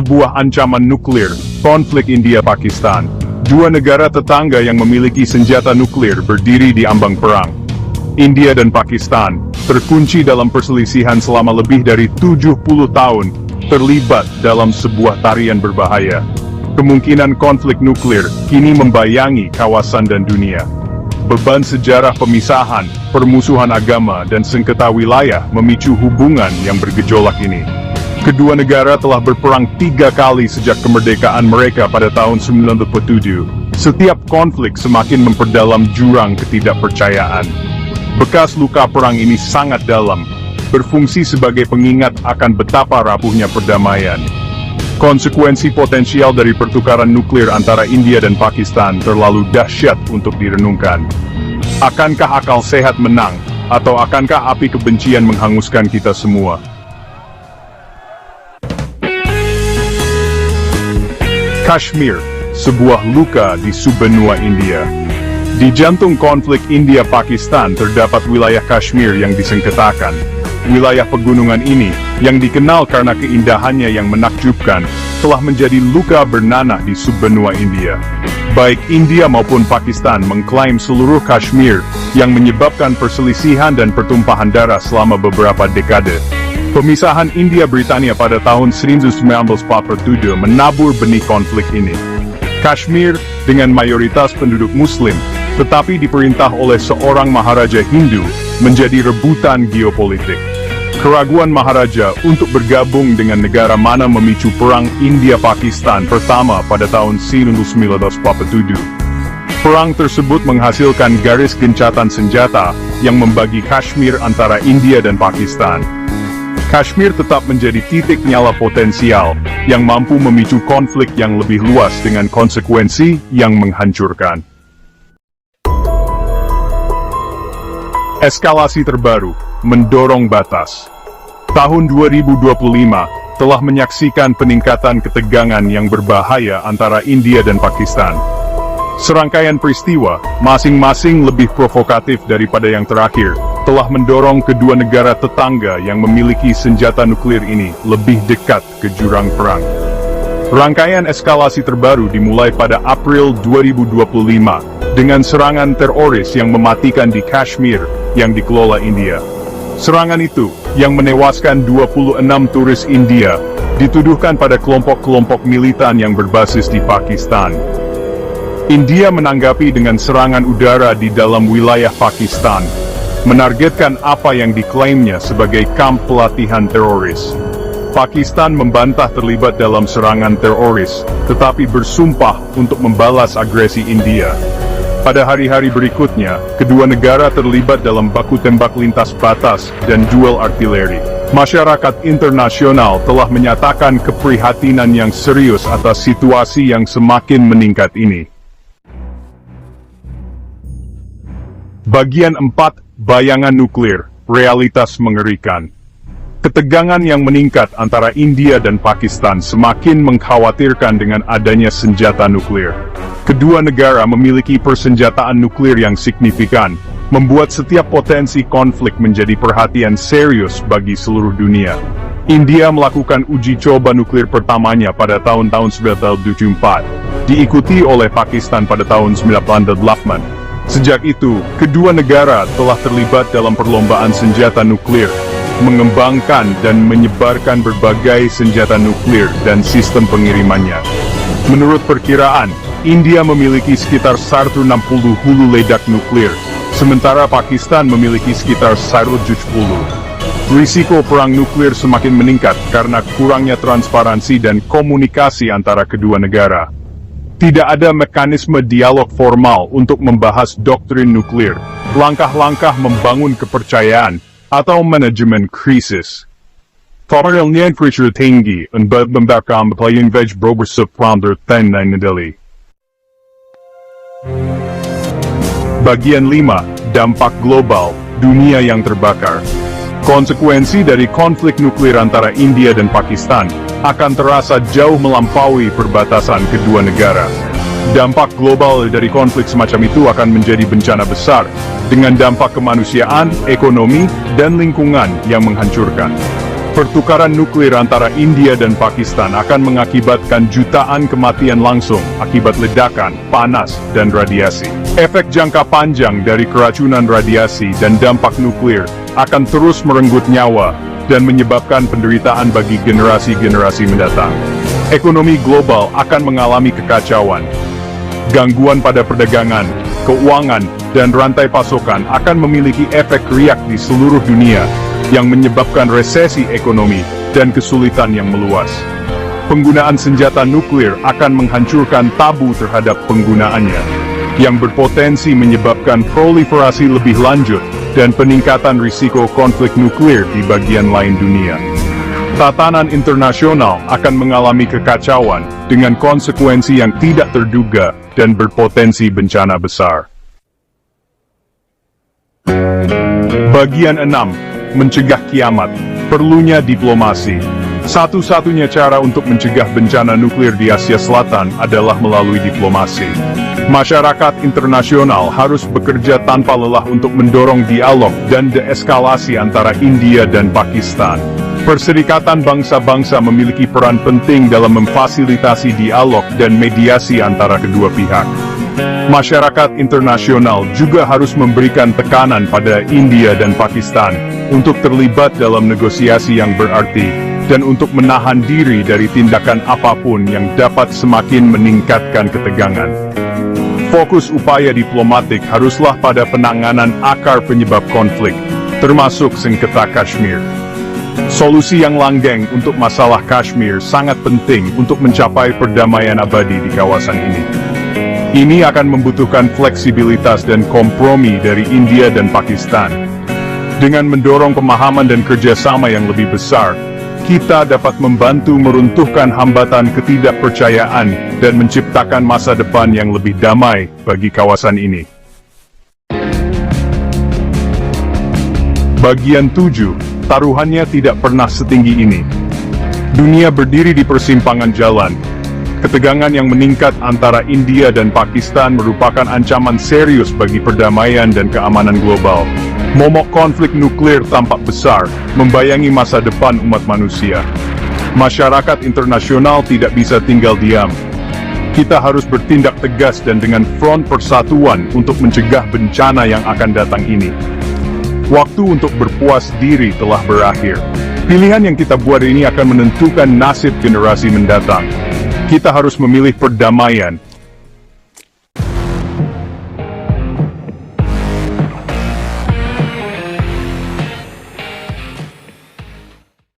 sebuah ancaman nuklir, konflik India-Pakistan. Dua negara tetangga yang memiliki senjata nuklir berdiri di ambang perang. India dan Pakistan terkunci dalam perselisihan selama lebih dari 70 tahun, terlibat dalam sebuah tarian berbahaya. Kemungkinan konflik nuklir kini membayangi kawasan dan dunia. Beban sejarah pemisahan, permusuhan agama, dan sengketa wilayah memicu hubungan yang bergejolak ini. Kedua negara telah berperang 3 kali sejak kemerdekaan mereka pada tahun 1997. Setiap konflik semakin memperdalam jurang ketidakpercayaan. Bekas luka perang ini sangat dalam, berfungsi sebagai pengingat akan betapa rapuhnya perdamaian. Konsekuensi potensial dari pertukaran nuklir antara India dan Pakistan terlalu dahsyat untuk direnungkan. Akankah akal sehat menang, atau akankah api kebencian menghanguskan kita semua? Kashmir, sebuah luka di subbenua India. Di jantung konflik India-Pakistan terdapat wilayah Kashmir yang disengketakan. Wilayah pegunungan ini, yang dikenal karena keindahannya yang menakjubkan, telah menjadi luka bernanah di subbenua India. Baik India maupun Pakistan mengklaim seluruh Kashmir, yang menyebabkan perselisihan dan pertumpahan darah selama beberapa dekade. Pemisahan India-Britania pada tahun 1947 menabur benih konflik ini. Kashmir, dengan mayoritas penduduk Muslim, tetapi diperintah oleh seorang Maharaja Hindu, menjadi rebutan geopolitik. Keraguan Maharaja untuk bergabung dengan negara mana memicu perang India-Pakistan pertama pada tahun 1947. Perang tersebut menghasilkan garis gencatan senjata yang membagi Kashmir antara India dan Pakistan. Kashmir tetap menjadi titik nyala potensial yang mampu memicu konflik yang lebih luas dengan konsekuensi yang menghancurkan. Eskalasi terbaru mendorong batas. Tahun 2025 telah menyaksikan peningkatan ketegangan yang berbahaya antara India dan Pakistan. Serangkaian peristiwa, masing-masing lebih provokatif daripada yang terakhir, telah mendorong kedua negara tetangga yang memiliki senjata nuklir ini lebih dekat ke jurang perang. Rangkaian eskalasi terbaru dimulai pada April 2025, dengan serangan teroris yang mematikan di Kashmir, yang dikelola India. Serangan itu, yang menewaskan 26 turis India, dituduhkan pada kelompok-kelompok militan yang berbasis di Pakistan. India menanggapi dengan serangan udara di dalam wilayah Pakistan, menargetkan apa yang diklaimnya sebagai kamp pelatihan teroris. Pakistan membantah terlibat dalam serangan teroris, tetapi bersumpah untuk membalas agresi India. Pada hari-hari berikutnya, kedua negara terlibat dalam baku tembak lintas batas dan duel artileri. Masyarakat internasional telah menyatakan keprihatinan yang serius atas situasi yang semakin meningkat ini. Bagian 4, Bayangan Nuklir, Realitas Mengerikan. Ketegangan yang meningkat antara India dan Pakistan semakin mengkhawatirkan dengan adanya senjata nuklir. Kedua negara memiliki persenjataan nuklir yang signifikan, membuat setiap potensi konflik menjadi perhatian serius bagi seluruh dunia. India melakukan uji coba nuklir pertamanya pada tahun-tahun 1974, diikuti oleh Pakistan pada tahun 1998. Sejak itu, kedua negara telah terlibat dalam perlombaan senjata nuklir, mengembangkan dan menyebarkan berbagai senjata nuklir dan sistem pengirimannya. Menurut perkiraan, India memiliki sekitar 160 hulu ledak nuklir, sementara Pakistan memiliki sekitar 170. Risiko perang nuklir semakin meningkat karena kurangnya transparansi dan komunikasi antara kedua negara. Tidak ada mekanisme dialog formal untuk membahas doktrin nuklir, langkah-langkah membangun kepercayaan, atau manajemen krisis. Formalnya krisis tinggi untuk membahas pelayan veg beberapa founder tenang Delhi. Bagian 5, Dampak Global, Dunia yang Terbakar. Konsekuensi dari konflik nuklir antara India dan Pakistan akan terasa jauh melampaui perbatasan kedua negara. Dampak global dari konflik semacam itu akan menjadi bencana besar, dengan dampak kemanusiaan, ekonomi, dan lingkungan yang menghancurkan. Pertukaran nuklir antara India dan Pakistan akan mengakibatkan jutaan kematian langsung akibat ledakan, panas, dan radiasi. Efek jangka panjang dari keracunan radiasi dan dampak nuklir akan terus merenggut nyawa dan menyebabkan penderitaan bagi generasi-generasi mendatang. Ekonomi global akan mengalami kekacauan. Gangguan pada perdagangan, keuangan, dan rantai pasokan akan memiliki efek riak di seluruh dunia, yang menyebabkan resesi ekonomi dan kesulitan yang meluas. Penggunaan senjata nuklir akan menghancurkan tabu terhadap penggunaannya, yang berpotensi menyebabkan proliferasi lebih lanjut dan peningkatan risiko konflik nuklir di bagian lain dunia. Tatanan internasional akan mengalami kekacauan dengan konsekuensi yang tidak terduga dan berpotensi bencana besar. Bagian 6. Mencegah kiamat. Perlunya diplomasi. Satu-satunya cara untuk mencegah bencana nuklir di Asia Selatan adalah melalui diplomasi. Masyarakat internasional harus bekerja tanpa lelah untuk mendorong dialog dan deeskalasi antara India dan Pakistan. Perserikatan bangsa-bangsa memiliki peran penting dalam memfasilitasi dialog dan mediasi antara kedua pihak. Masyarakat internasional juga harus memberikan tekanan pada India dan Pakistan untuk terlibat dalam negosiasi yang berarti, dan untuk menahan diri dari tindakan apapun yang dapat semakin meningkatkan ketegangan. Fokus upaya diplomatik haruslah pada penanganan akar penyebab konflik, termasuk sengketa Kashmir. Solusi yang langgeng untuk masalah Kashmir sangat penting untuk mencapai perdamaian abadi di kawasan ini. Ini akan membutuhkan fleksibilitas dan kompromi dari India dan Pakistan. Dengan mendorong pemahaman dan kerjasama yang lebih besar, kita dapat membantu meruntuhkan hambatan ketidakpercayaan dan menciptakan masa depan yang lebih damai bagi kawasan ini. Bagian 7. Taruhannya tidak pernah setinggi ini. Dunia berdiri di persimpangan jalan. Ketegangan yang meningkat antara India dan Pakistan merupakan ancaman serius bagi perdamaian dan keamanan global. Momok konflik nuklir tampak besar, membayangi masa depan umat manusia. Masyarakat internasional tidak bisa tinggal diam. Kita harus bertindak tegas dan dengan front persatuan untuk mencegah bencana yang akan datang ini. Waktu untuk berpuas diri telah berakhir. Pilihan yang kita buat ini akan menentukan nasib generasi mendatang. Kita harus memilih perdamaian,